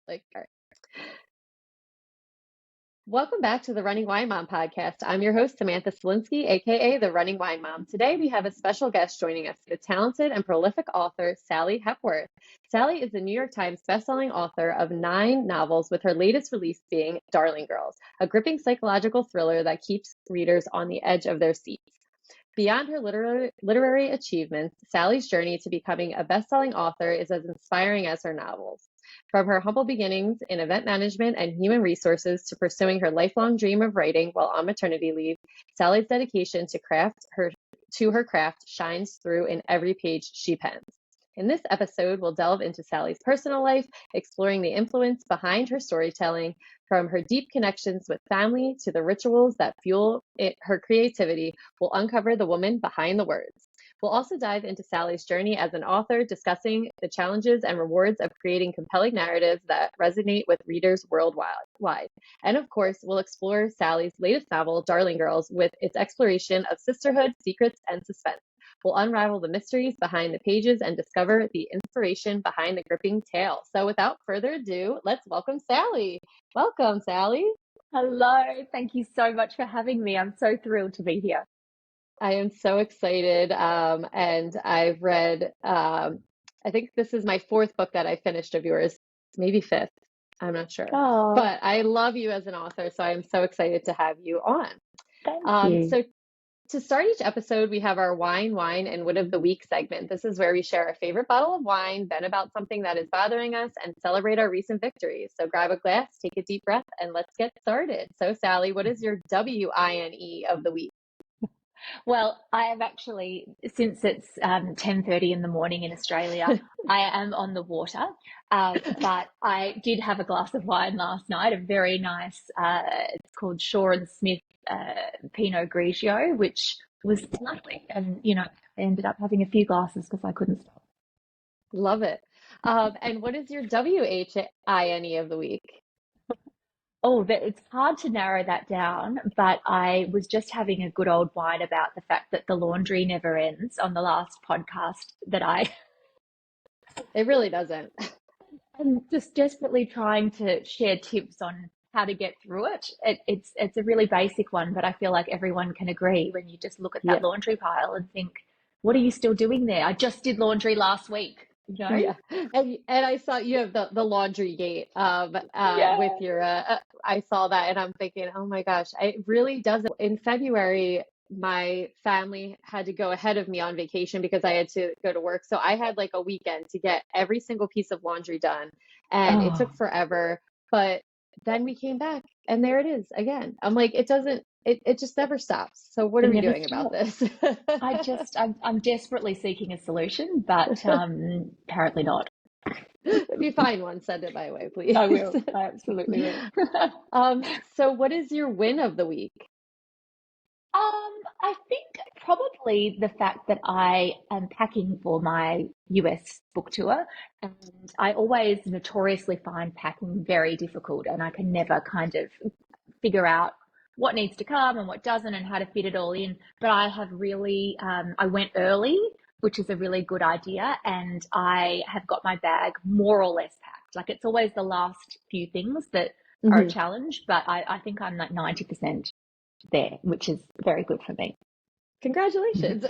Like, all right. Welcome back to the Running Wine Mom podcast. I'm your host, Samantha Cieslinski, aka the Running Wine Mom. Today we have a special guest joining us, the talented and prolific author, Sally Hepworth. Sally is a New York Times bestselling author of 9 novels, with her latest release being Darling Girls, a gripping psychological thriller that keeps readers on the edge of their seats. Beyond her literary achievements, Sally's journey to becoming a best-selling author is as inspiring as her novels. From her humble beginnings in event management and human resources to pursuing her lifelong dream of writing while on maternity leave, Sally's dedication to her craft shines through in every page she pens. In this episode, we'll delve into Sally's personal life, exploring the influence behind her storytelling, from her deep connections with family to the rituals that fuel her creativity. We'll uncover the woman behind the words. We'll also dive into Sally's journey as an author, discussing the challenges and rewards of creating compelling narratives that resonate with readers worldwide. And of course, we'll explore Sally's latest novel, Darling Girls, with its exploration of sisterhood, secrets, and suspense. We'll unravel the mysteries behind the pages and discover the inspiration behind the gripping tale. So without further ado, let's welcome Sally. Welcome, Sally. Hello. Thank you so much for having me. I'm so thrilled to be here. I am so excited. And I've read, I think this is my 4th book that I finished of yours, maybe 5th. I'm not sure. Oh, But I love you as an author, so I'm so excited to have you on. thank you. So to start each episode, we have our wine, and wit of the week segment. This is where we share our favorite bottle of wine, vent about something that is bothering us, and celebrate our recent victories. So grab a glass, take a deep breath, and let's get started. So Sally, what is your WINE of the week? Well, I have actually, since it's 10:30 in the morning in Australia, I am on the water. But I did have a glass of wine last night, a very nice, it's called Shaw and Smith Pinot Grigio, which was lovely. And, I ended up having a few glasses because I couldn't stop. Love it. And what is your WHINE of the week? Oh, it's hard to narrow that down, but I was just having a good old whine about the fact that the laundry never ends on the last podcast that It really doesn't. I'm just desperately trying to share tips on how to get through it. It's a really basic one, but I feel like everyone can agree when you just look at that Yeah. laundry pile and think, what are you still doing there? I just did laundry last week, Yeah. And I saw you have the laundry gate Yeah. with your I saw that and I'm thinking, oh my gosh, it really doesn't. In February, my family had to go ahead of me on vacation because I had to go to work. So I had like a weekend to get every single piece of laundry done, and it took Oh, forever. But then we came back and there it is again. I'm like, it just never stops. So what it are we never doing about stops. this? I'm desperately seeking a solution, but apparently not. If you find one, send it my way, please. I will. I absolutely will. So what is your win of the week? I think probably the fact that I am packing for my US book tour, and I always notoriously find packing very difficult, and I can never kind of figure out what needs to come and what doesn't and how to fit it all in. But I have really, I went early, which is a really good idea, and I have got my bag more or less packed. Like it's always the last few things that are a Mhm. challenge, but I think I'm like 90% there, which is very good for me. Congratulations.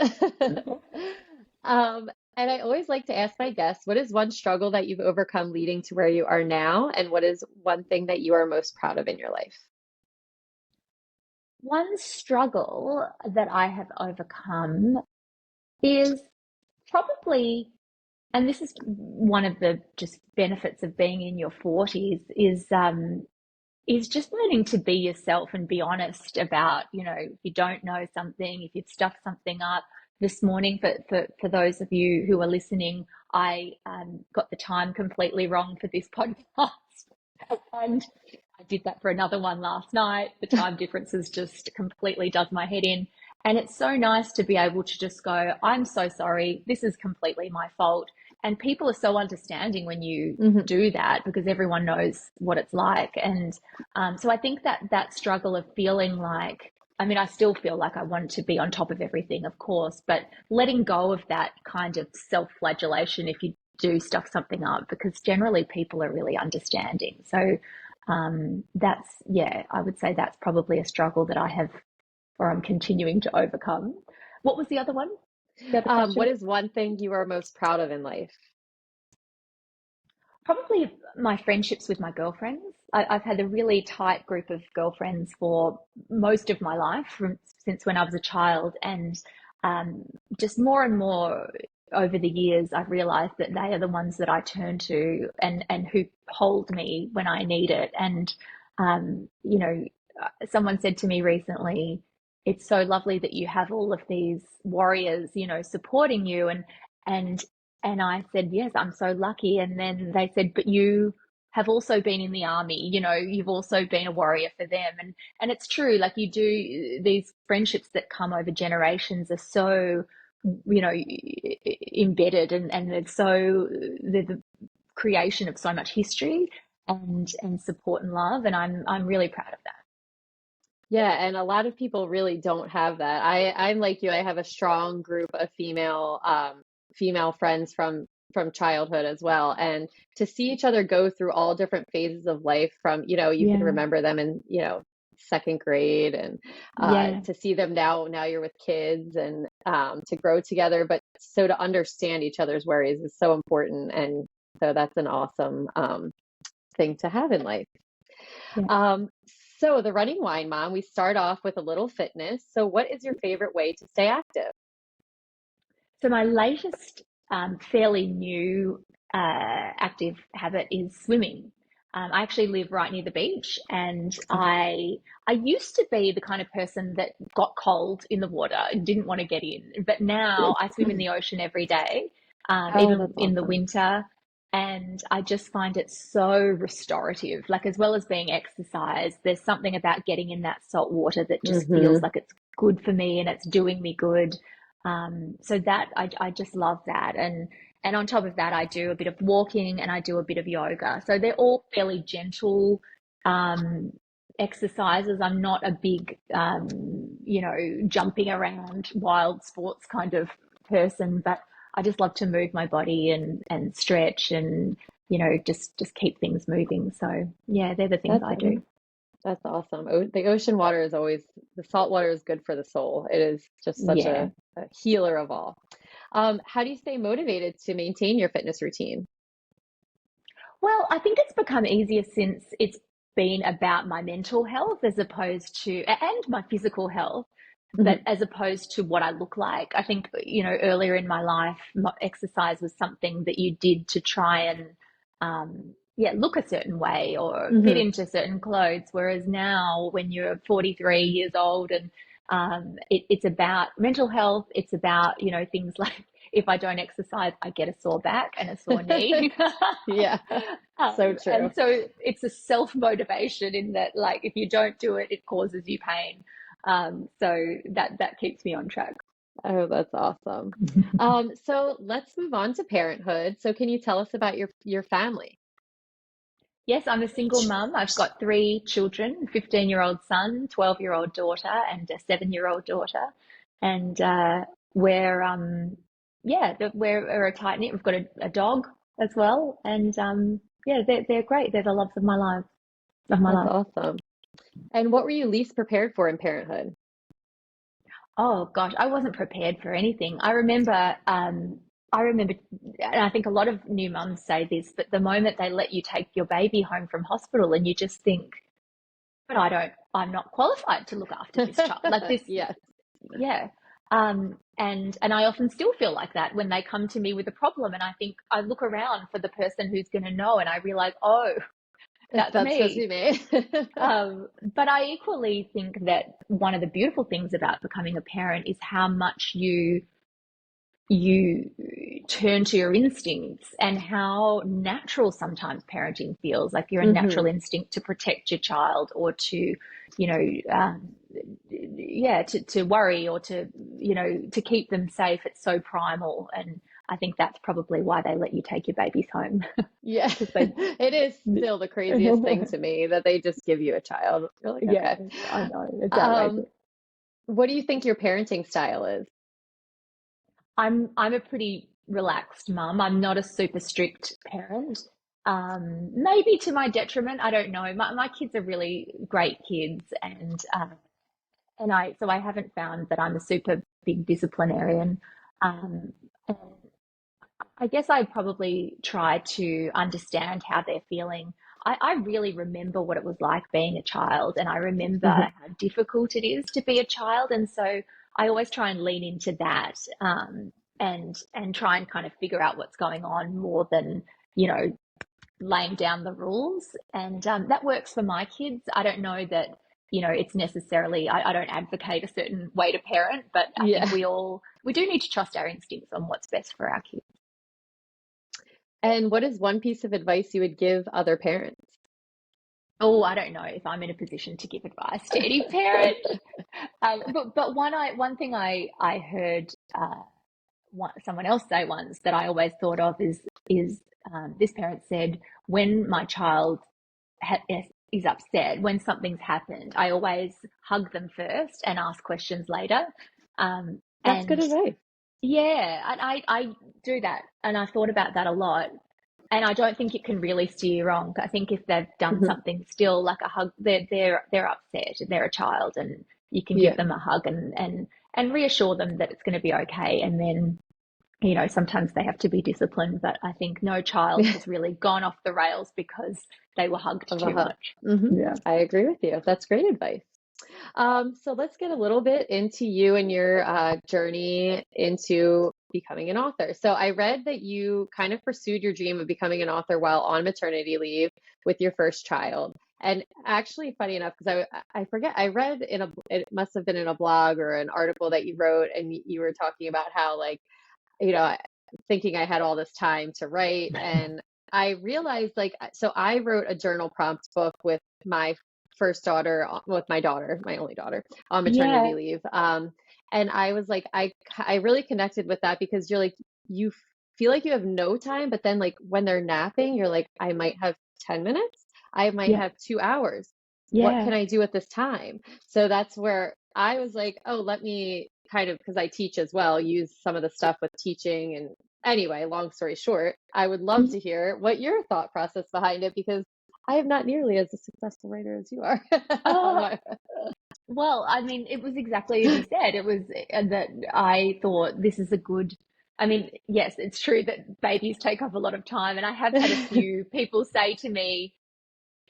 And I always like to ask my guests, what is one struggle that you've overcome leading to where you are now? And what is one thing that you are most proud of in your life? One struggle that I have overcome is probably, and this is one of the just benefits of being in your 40s, is just learning to be yourself and be honest about, if you don't know something, if you've stuffed something up. This morning, for those of you who are listening, I got the time completely wrong for this podcast. And I did that for another one last night. The time differences just completely does my head in. And it's so nice to be able to just go, I'm so sorry. This is completely my fault. And people are so understanding when you Mhm. do that because everyone knows what it's like. And so I think that struggle of feeling like, I mean, I still feel like I want to be on top of everything, of course, but letting go of that kind of self-flagellation, if you do stuff something up, because generally people are really understanding. So that's, yeah, I would say that's probably a struggle that I have, or I'm continuing to overcome. What was the other one? The other question What was? is one thing you are most proud of in life? Probably my friendships with my girlfriends. I've had a really tight group of girlfriends for most of my life, since when I was a child, and um, just more and more over the years, I've realised that they are the ones that I turn to, and who hold me when I need it. And you know, someone said to me recently, "It's so lovely that you have all of these warriors, supporting you," and and I said, yes, I'm so lucky. And then they said, but you have also been in the army, you've also been a warrior for them. And it's true, like, you do, these friendships that come over generations are so, embedded, and they're the creation of so much history and support and love. And I'm really proud of that. Yeah, and a lot of people really don't have that. I'm like you. I have a strong group of female friends from childhood as well. And to see each other go through all different phases of life from, you can Yeah. remember them in, second grade, and Yeah. to see them now you're with kids, and to grow together, but so to understand each other's worries is so important. And so that's an awesome thing to have in life. Yeah. Um, so the Running Wine Mom, we start off with a little fitness. So what is your favorite way to stay active? So my latest fairly new active habit is swimming. I actually live right near the beach, and I used to be the kind of person that got cold in the water and didn't want to get in, but now I swim in the ocean every day, Oh, even that's in the awesome. winter. And I just find it so restorative. Like, as well as being exercise, there's something about getting in that salt water that just feels Hmm. like it's good for me and it's doing me good. So that I just love that. And on top of that, I do a bit of walking and I do a bit of yoga. So they're all fairly gentle um, exercises. I'm not a big, jumping around wild sports kind of person, but I just love to move my body and stretch and, just keep things moving. So yeah, they're the things That's I do. that's awesome. The ocean water is always, the salt water is good for the soul. It is just such Yeah. a healer of all. How do you stay motivated to maintain your fitness routine? Well, I think it's become easier since it's been about my mental health as opposed to, and my physical health, but Mhm. as opposed to what I look like. I think, earlier in my life, exercise was something that you did to try and, yeah, look a certain way or fit Mhm. into certain clothes. Whereas now, when you're 43 years old, and it's about mental health, it's about, things like, if I don't exercise, I get a sore back and a sore knee. Yeah, so true. And so it's a self motivation, in that, like, if you don't do it, it causes you pain. So that keeps me on track. Oh, that's awesome. So let's move on to parenthood. So can you tell us about your family? Yes, I'm a single mum. I've got three children: 15-year-old son, 12-year-old daughter, and a 7-year-old daughter. And we're a tight knit. We've got a dog as well, and yeah, they're great. They're the loves of my life. Of my That's life. awesome. And what were you least prepared for in parenthood? Oh gosh, I wasn't prepared for anything. I remember, and I think a lot of new mums say this, but the moment they let you take your baby home from hospital, and you just think, but I'm not qualified to look after this child. Like this, Yes, yeah. And I often still feel like that when they come to me with a problem, and I think, I look around for the person who's going to know, and I realize, oh, that's that's supposed to me. be me. But I equally think that one of the beautiful things about becoming a parent is how much you turn to your instincts, and how natural sometimes parenting feels. Like, you're a natural Hmm. instinct to protect your child, or to, you know, yeah, to worry, or to, to keep them safe. It's so primal. And I think that's probably why they let you take your babies home, Yeah, because they, it is still the craziest thing to me that they just give you a child. You're like, yeah, okay. I know, it's Um, outrageous. what do you think your parenting style is? I'm a pretty relaxed mum. I'm not a super strict parent. Maybe to my detriment. I don't know. My kids are really great kids, and I haven't found that I'm a super big disciplinarian. And I guess I probably try to understand how they're feeling. I really remember what it was like being a child, and I remember Mhm. how difficult it is to be a child. And so I always try and lean into that, and try and kind of figure out what's going on more than, you know, laying down the rules. And that works for my kids. I don't know that, it's necessarily, I don't advocate a certain way to parent, but I think Yeah. we do need to trust our instincts on what's best for our kids. And what is one piece of advice you would give other parents? Oh, I don't know if I'm in a position to give advice to any parent. But one thing I heard someone else say once that I always thought of is this parent said, when my child is upset, when something's happened, I always hug them first and ask questions later. That's good And advice. yeah, I do that, and I thought about that a lot. And I don't think it can really steer you wrong. I think if they've done Mhm. something, still like a hug, they're upset, they're a child, and you can give Yeah. them a hug and reassure them that it's going to be okay. And then, sometimes they have to be disciplined, but I think no child has really gone off the rails because they were hugged Of a too hug. much. Hmm. Yeah. I agree with you. That's great advice. So let's get a little bit into you and your journey into becoming an author. So I read that you kind of pursued your dream of becoming an author while on maternity leave with your first child. And actually, funny enough, because I forget, I read it must have been in a blog or an article that you wrote, and you were talking about how, like, you know, thinking I had all this time to write. And I realized, like, so I wrote a journal prompt book with my first daughter, with my daughter, my only daughter, on maternity Yeah. leave. And I was like, I really connected with that, because you're like, you feel like you have no time, but then, like, when they're napping, you're like, I might have 10 minutes, I might Yeah. have 2 hours. What can Yeah. I do at this time? So that's where I was like, oh, let me kind of, because I teach as well, use some of the stuff with teaching. And anyway, long story short, I would love to hear what your thought process behind it, because I am not nearly as a successful writer as you are. Oh, well, I mean, it was exactly as you said. It was that I thought this is a good. I mean, yes, it's true that babies take up a lot of time, and I have had a few people say to me,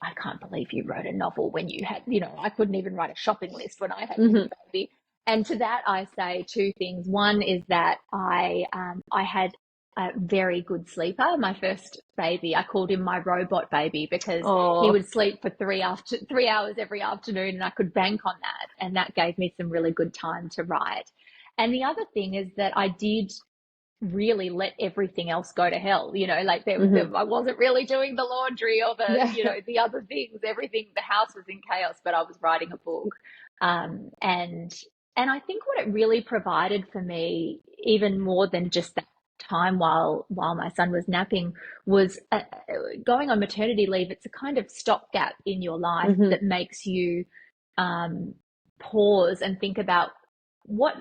I can't believe you wrote a novel when you had, I couldn't even write a shopping list when I had a new Mhm. baby. And to that, I say two things. One is that I had a very good sleeper. My first baby, I called him my robot baby because he Oh, would sleep for 3 hours every afternoon, and I could bank on that. And that gave me some really good time to write. And the other thing is that I did really let everything else go to hell. Like hmm, I wasn't really doing the laundry or yeah. the other things. Everything, the house was in chaos, but I was writing a book. And I think what it really provided for me, even more than just that time while my son was napping, was going on maternity leave. It's a kind of stopgap in your life Hmm. that makes you um, pause and think about, what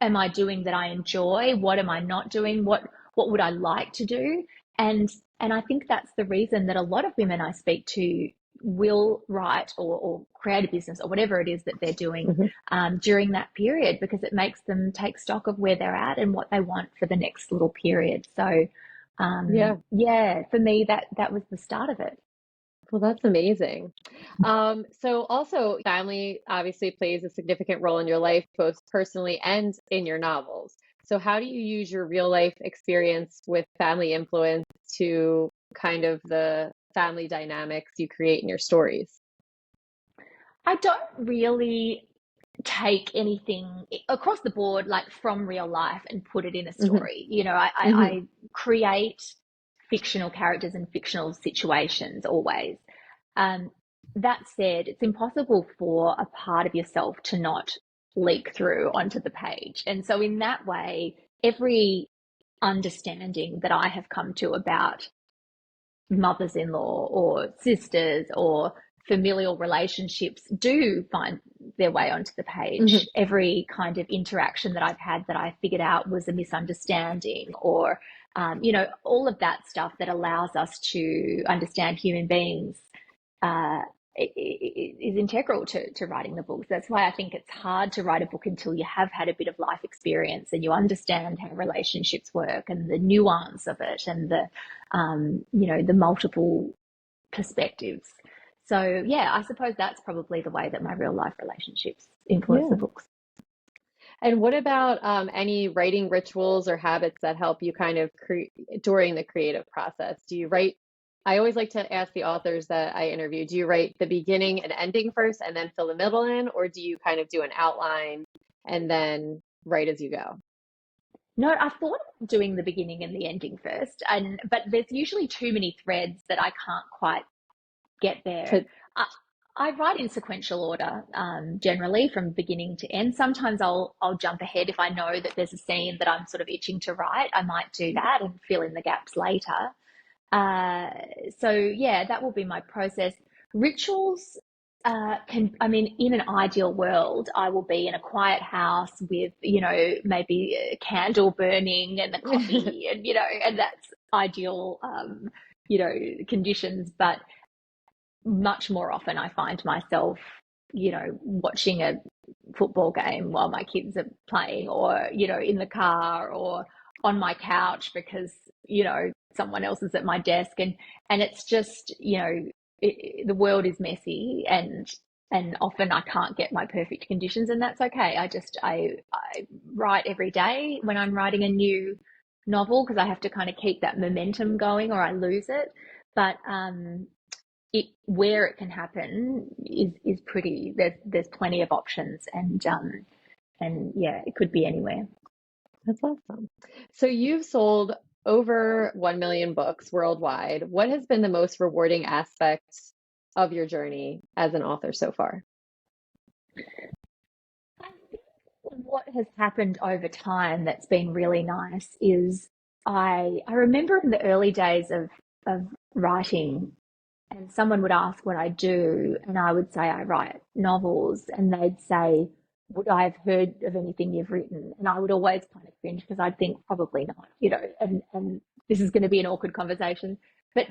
am I doing that I enjoy? What am I not doing? What would I like to do? And I think that's the reason that a lot of women I speak to will write or create a business or whatever it is that they're doing Hmm. during that period, because it makes them take stock of where they're at and what they want for the next little period. So Yeah. yeah, for me that was the start of it. Well, that's amazing. So also, family obviously plays a significant role in your life, both personally and in your novels. So how do you use your real life experience with family influence to kind of the family dynamics you create in your stories? I don't really take anything across the board, like from real life, and put it in a Hmm. story. Hmm. I create fictional characters and fictional situations always. Um, that said, it's impossible for a part of yourself to not leak through onto the page. And so, in that way, every understanding that I have come to about mothers-in-law or sisters or familial relationships do find their way onto the page. Hmm. Every kind of interaction that I've had that I figured out was a misunderstanding, or all of that stuff that allows us to understand human beings uh, is integral to writing the books. That's why I think it's hard to write a book until you have had a bit of life experience and you understand how relationships work and the nuance of it, and the multiple perspectives. So yeah, I suppose that's probably the way that my real life relationships influence the Yeah. books. And what about any writing rituals or habits that help you kind of during the creative process? Do you write? I always like to ask the authors that I interview, do you write the beginning and ending first and then fill the middle in, or do you kind of do an outline and then write as you go? No, I thought of doing the beginning and the ending first, but there's usually too many threads that I can't quite get there. To, I, I write in sequential order, generally from beginning to end. Sometimes I'll jump ahead if I know that there's a scene that I'm sort of itching to write. I might do that and fill in the gaps later. Uh, so yeah, that will be my process. Rituals I mean, in an ideal world, I will be in a quiet house with, maybe a candle burning and a coffee, and, and that's ideal, conditions. But much more often I find myself, watching a football game while my kids are playing, or, in the car, or on my couch because, someone else is at my desk. And it's just, the world is messy, and often I can't get my perfect conditions, and that's okay. I write every day when I'm writing a new novel, because I have to kind of keep that momentum going or I lose it. But where it can happen is pretty, there's plenty of options, and yeah, it could be anywhere. that's awesome. So you've sold over 1 million books worldwide. What has been the most rewarding aspect of your journey as an author so far? I think what has happened over time that's been really nice is I remember in the early days of writing, and someone would ask what I do, and I would say I write novels, and they'd say, "Would I have heard of anything you've written?" And I would always kind of cringe because I'd think probably not, and this is going to be an awkward conversation. But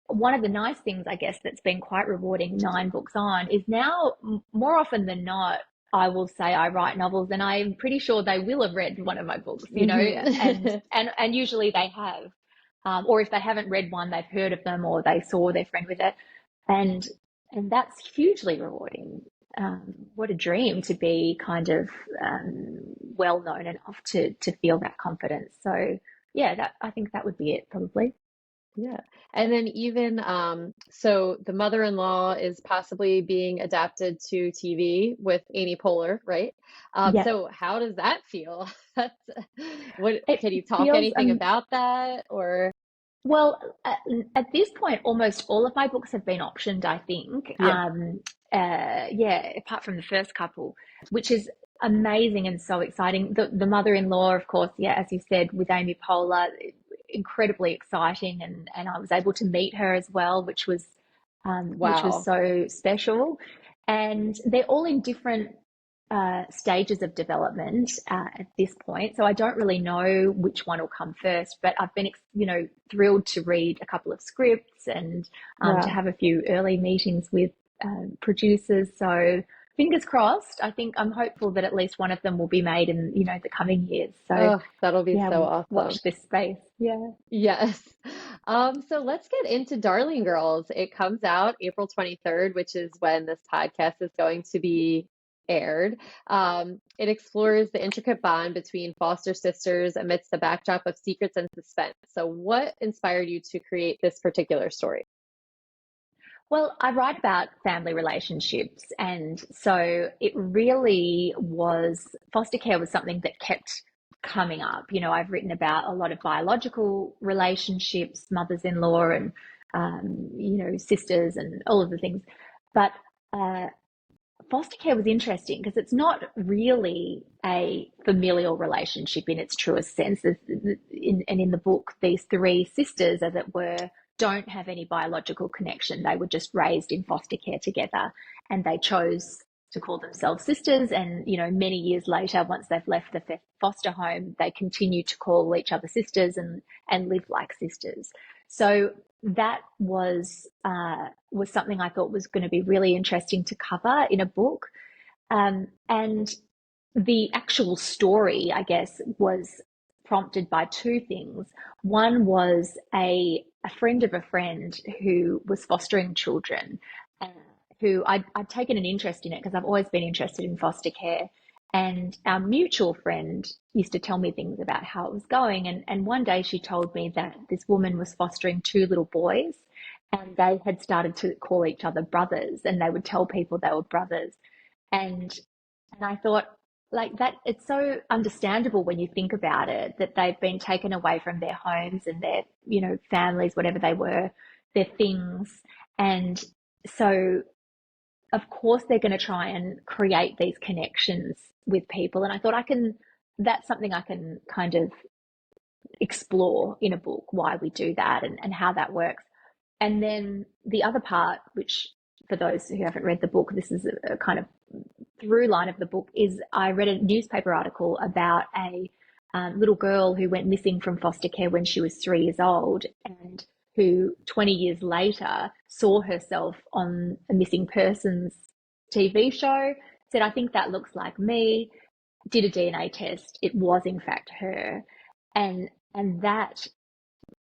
one of the nice things, I guess, that's been quite rewarding 9 books on is now, more often than not, I will say I write novels, and I'm pretty sure they will have read one of my books, and Hmm. and usually they have. Or if they haven't read one, they've heard of them, or they saw their friend with it, and and that's hugely rewarding. What a dream to be kind of well known enough to feel that confidence. So yeah, that I think that would be it probably. Yeah. And then even so the mother-in-law is possibly being adapted to TV with Amy Poehler, right? Yeah, So how does that feel? That's what it can you talk feels anything about that or well, at this point, almost all of my books have been optioned, I think. yeah. Yeah, apart from the first couple, which is amazing and so exciting. The mother-in-law, of course, yeah, as you said, with Amy Poehler, incredibly exciting, and I was able to meet her as well, which was Wow. so special. And they're all in different stages of development at this point. So I don't really know which one will come first, but I've been, thrilled to read a couple of scripts, and to Wow. have a few early meetings with producers. So fingers crossed. I think I'm hopeful that at least one of them will be made in, the coming years. So Oh, that'll be yeah, so awesome. watch this space. Yeah. Yes. So let's get into Darling Girls. It comes out April 23rd, which is when this podcast is going to be aired. It explores the intricate bond between foster sisters amidst the backdrop of secrets and suspense. So, what inspired you to create this particular story? Well, I write about family relationships, and so it really was, foster care was something that kept coming up. I've written about a lot of biological relationships, mothers-in-law, and sisters, and all of the things. But uh, foster care was interesting because it's not really a familial relationship in its truest sense. And in the book, these 3 sisters, as it were, don't have any biological connection. They were just raised in foster care together, and they chose to call themselves sisters. And, many years later, once they've left the foster home, they continue to call each other sisters and live like sisters. So that was something I thought was going to be really interesting to cover in a book. And the actual story, I guess, was prompted by two things. One was a friend of a friend who was fostering children, who I'd taken an interest in it because I've always been interested in foster care. And our mutual friend used to tell me things about how it was going. And one day she told me that this woman was fostering two little boys, and they had started to call each other brothers, and they would tell people they were brothers. And I thought, like, that it's so understandable when you think about it, that they've been taken away from their homes and their, families, whatever they were, their things. And so of course they're going to try and create these connections with people. And I thought that's something I can kind of explore in a book, why we do that and how that works. And then the other part, which for those who haven't read the book, this is a kind of through line of the book, is I read a newspaper article about a little girl who went missing from foster care when she was 3 years old, and who 20 years later saw herself on a missing persons TV show, said, I think that looks like me, did a DNA test. It was in fact her. And that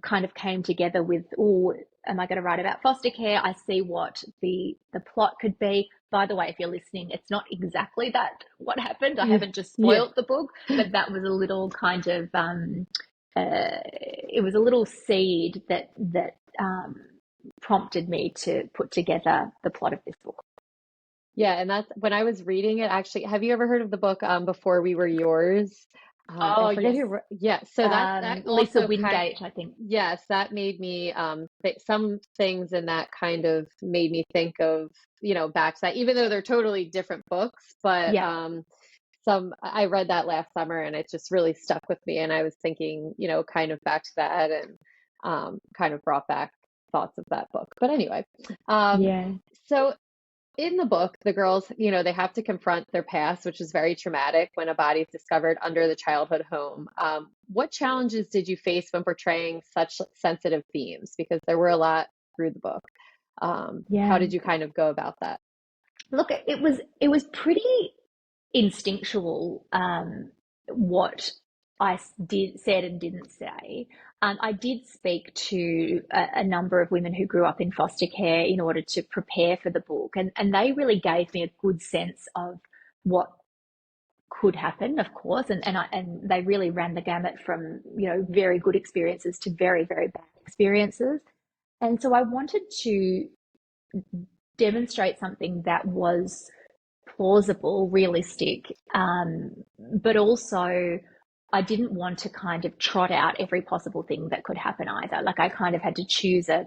kind of came together with, oh, am I going to write about foster care? I see what the plot could be. By the way, if you're listening, it's not exactly that what happened. I haven't just spoiled the book, but that was a little kind of it was a little seed that prompted me to put together the plot of this book. Yeah, and that's when I was reading it, actually, have you ever heard of the book Before We Were Yours? I forget yes. who, yeah, so that Lisa also Wingate, I think. yes, that made me some things in that kind of made me think of, back to that, even though they're totally different books, but Yeah. I read that last summer and it just really stuck with me, and I was thinking, kind of back to that, and kind of brought back thoughts of that book. But anyway, Yeah. so in the book, the girls, they have to confront their past, which is very traumatic when a body is discovered under the childhood home. What challenges did you face when portraying such sensitive themes? Because there were a lot through the book. How did you kind of go about that? Look, it was pretty instinctual, what I said and didn't say. I did speak to a number of women who grew up in foster care in order to prepare for the book, and they really gave me a good sense of what could happen, of course, and they really ran the gamut from very good experiences to very, very bad experiences. And so I wanted to demonstrate something that was plausible, realistic, but also I didn't want to kind of trot out every possible thing that could happen either. Like, I kind of had to choose I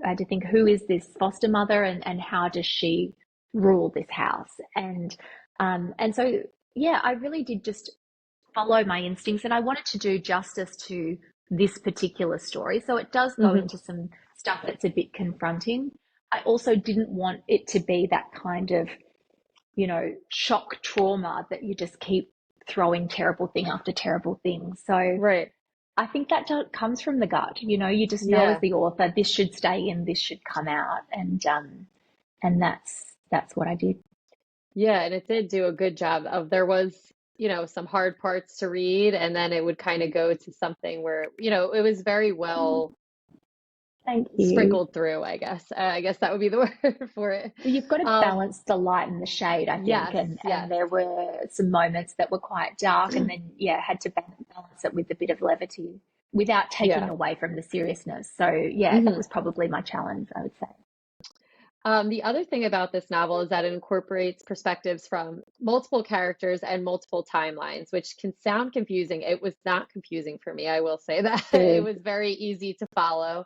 had to think, who is this foster mother, and how does she rule this house? And so, yeah, I really did just follow my instincts, and I wanted to do justice to this particular story. So it does go into some stuff that's a bit confronting. I also didn't want it to be that kind of, shock trauma that you just keep throwing terrible thing after terrible thing. So Right. I think that comes from the gut. You just know as the author, this should stay in, this should come out, and that's what I did. Yeah, and it did do a good job of, there was, some hard parts to read, and then it would kind of go to something where, it was very well Thank you. sprinkled through, I guess. I guess that would be the word for it. Well, you've got to balance the light and the shade, I think. Yes, And yes. there were some moments that were quite dark, and then, had to balance it with a bit of levity without taking away from the seriousness. So, that was probably my challenge, I would say. The other thing about this novel is that it incorporates perspectives from multiple characters and multiple timelines, which can sound confusing. It was not confusing for me, I will say that. It was very easy to follow.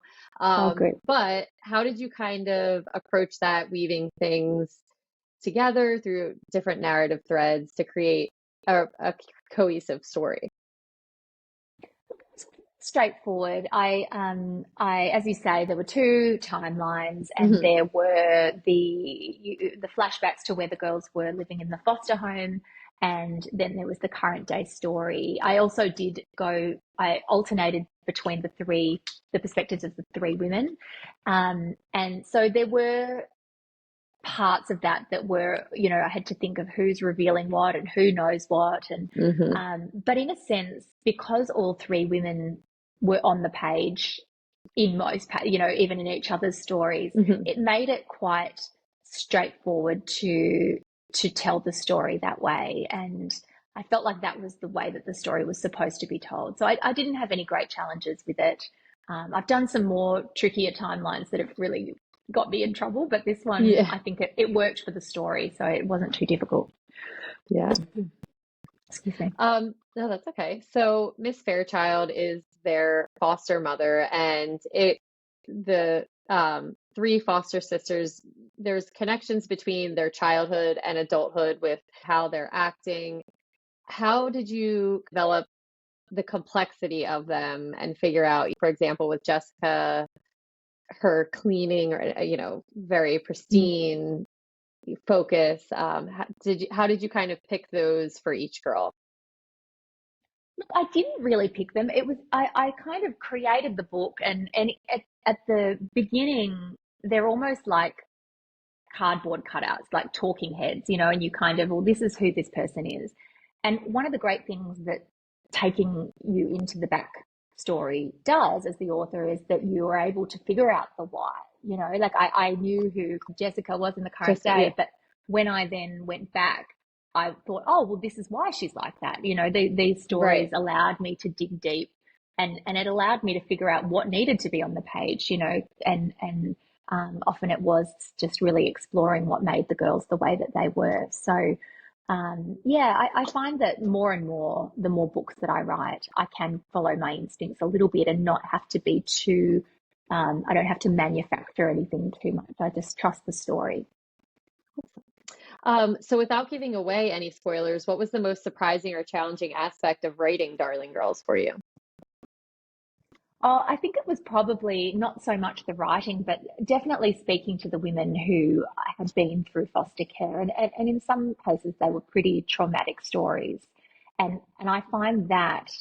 Great. But how did you kind of approach that, weaving things together through different narrative threads to create a cohesive story? straightforward. As you say, there were two timelines, and Hmm. there were the flashbacks to where the girls were living in the foster home, and then there was the current day story. I alternated between the perspectives of the three women, and so there were parts of that were, I had to think of who's revealing what and who knows what. And Hmm. but in a sense, because all three women were on the page in even in each other's stories, Hmm. it made it quite straightforward to tell the story that way. And I felt like that was the way that the story was supposed to be told. So I didn't have any great challenges with it. I've done some more trickier timelines that have really got me in trouble, but this one, Yeah. I think it worked for the story, so it wasn't too difficult. Yeah. Excuse me. No, that's okay. So Miss Fairchild is their foster mother, and the three foster sisters, there's connections between their childhood and adulthood with how they're acting. How did you develop the complexity of them and figure out, for example, with Jessica, her cleaning or, very Mm. pristine focus? How did you kind of pick those for each girl? Look, I didn't really pick them. I kind of created the book, and at the beginning, they're almost like cardboard cutouts, like talking heads, and you kind of, well, this is who this person is. And one of the great things that taking you into the back story does as the author is that you are able to figure out the why. Like I knew who Jessica was in the current Just, yeah, day, but when I then went back, I thought, oh, well, this is why she's like that. These stories right. allowed me to dig deep, and it allowed me to figure out what needed to be on the page, and often it was just really exploring what made the girls the way that they were. So, yeah, I find that more and more, the more books that I write, I can follow my instincts a little bit and not have to be too, I don't have to manufacture anything too much. I just trust the story. So without giving away any spoilers, what was the most surprising or challenging aspect of writing Darling Girls for you? Oh, I think it was probably not so much the writing, but definitely speaking to the women who had been through foster care. And in some cases, they were pretty traumatic stories. And I find that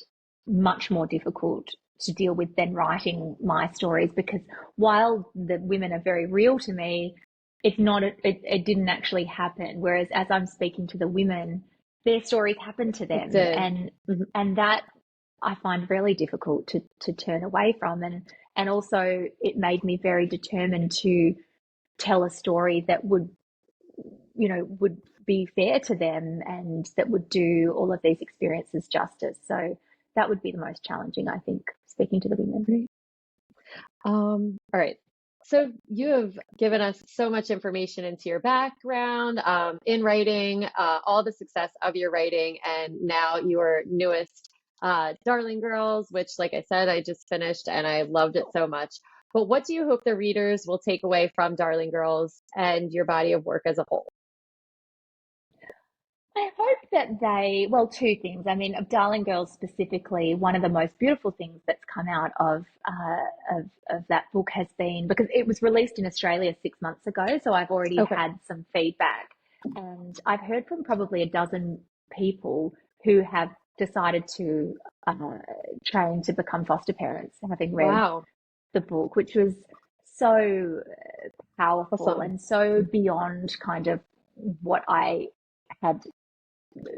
much more difficult to deal with than writing my stories, because while the women are very real to me, it's not, it didn't actually happen. Whereas as I'm speaking to the women, their stories happened to It them. did. Mhm. And that I find really difficult to turn away from. And also it made me very determined to tell a story that would be fair to them and that would do all of these experiences justice. So that would be the most challenging, I think, speaking to the women. Great. All right. So you have given us so much information into your background, in writing, all the success of your writing, and now your newest, Darling Girls, which, like I said, I just finished and I loved it so much. But what do you hope the readers will take away from Darling Girls and your body of work as a whole? I hope that well, two things. I mean, of Darling Girls specifically, one of the most beautiful things that's come out of that book has been, because it was released in Australia 6 months ago, so I've already Okay. had some feedback, and I've heard from probably a dozen people who have decided to train to become foster parents, having read Wow. the book, which was so powerful Awesome. and so beyond kind of what I had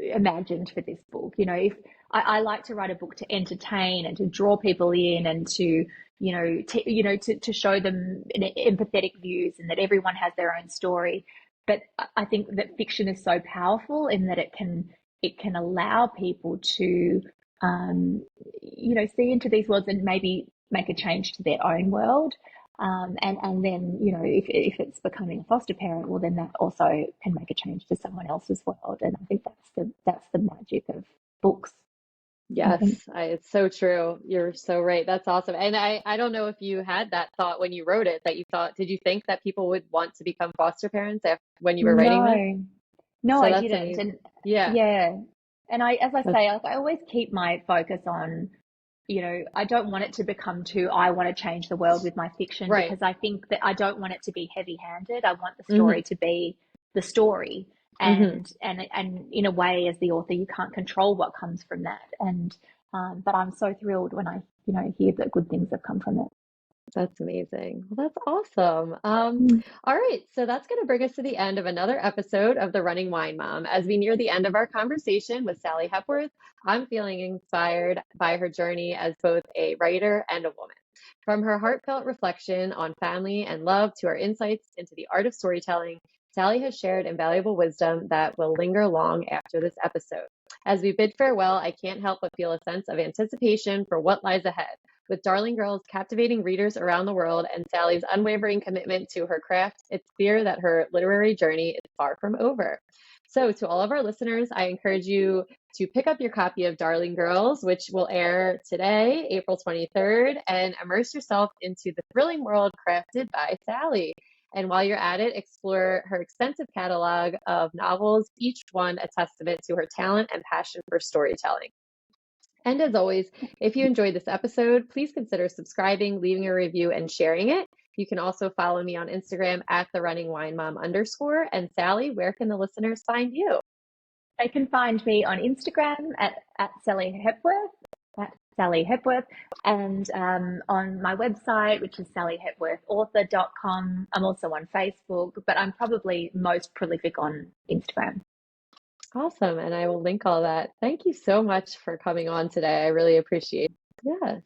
imagined for this book. If I like to write a book to entertain and to draw people in and to show them empathetic views and that everyone has their own story. But I think that fiction is so powerful in that it can allow people to see into these worlds and maybe make a change to their own world. And then, if it's becoming a foster parent, well, then that also can make a change to someone else's world. And I think that's the magic of books, I think. Yes, it's so true. You're so right. That's awesome. And I don't know if you had that thought when you wrote it, that you thought, did you think that people would want to become foster parents when you were writing this? No, no, So I that's didn't. amazing. And Yeah. yeah, and as I That's, say, I always keep my focus on I don't want it to become too, I want to change the world with my fiction, Right. because I think that I don't want it to be heavy-handed. I want the Hmm. story to be the story. Hmm. And in a way, as the author, you can't control what comes from that. But I'm so thrilled when I, hear that good things have come from it. That's amazing. Well, that's awesome. Mm. All right, so that's going to bring us to the end of another episode of The Running Wine Mom. As we near the end of our conversation with Sally Hepworth, I'm feeling inspired by her journey as both a writer and a woman. From her heartfelt reflection on family and love to her insights into the art of storytelling, Sally has shared invaluable wisdom that will linger long after this episode. As we bid farewell, I can't help but feel a sense of anticipation for what lies ahead. With Darling Girls captivating readers around the world and Sally's unwavering commitment to her craft, it's clear that her literary journey is far from over. So, to all of our listeners, I encourage you to pick up your copy of Darling Girls, which will air today, April 23rd, and immerse yourself into the thrilling world crafted by Sally. And while you're at it, explore her extensive catalog of novels, each one a testament to her talent and passion for storytelling. And as always, if you enjoyed this episode, please consider subscribing, leaving a review, and sharing it. You can also follow me on Instagram at the running wine mom _. And Sally, where can the listeners find you? They can find me on Instagram at Sally Hepworth, and on my website, which is sallyhepworthauthor.com. I'm also on Facebook, but I'm probably most prolific on Instagram. Awesome. And I will link all that. Thank you so much for coming on today. I really appreciate it. Yes.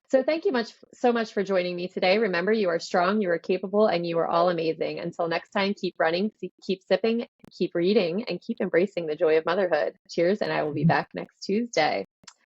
So thank you so much for joining me today. Remember, you are strong, you are capable, and you are all amazing. Until next time, keep running, keep sipping, keep reading, and keep embracing the joy of motherhood. Cheers, and I will be back next Tuesday.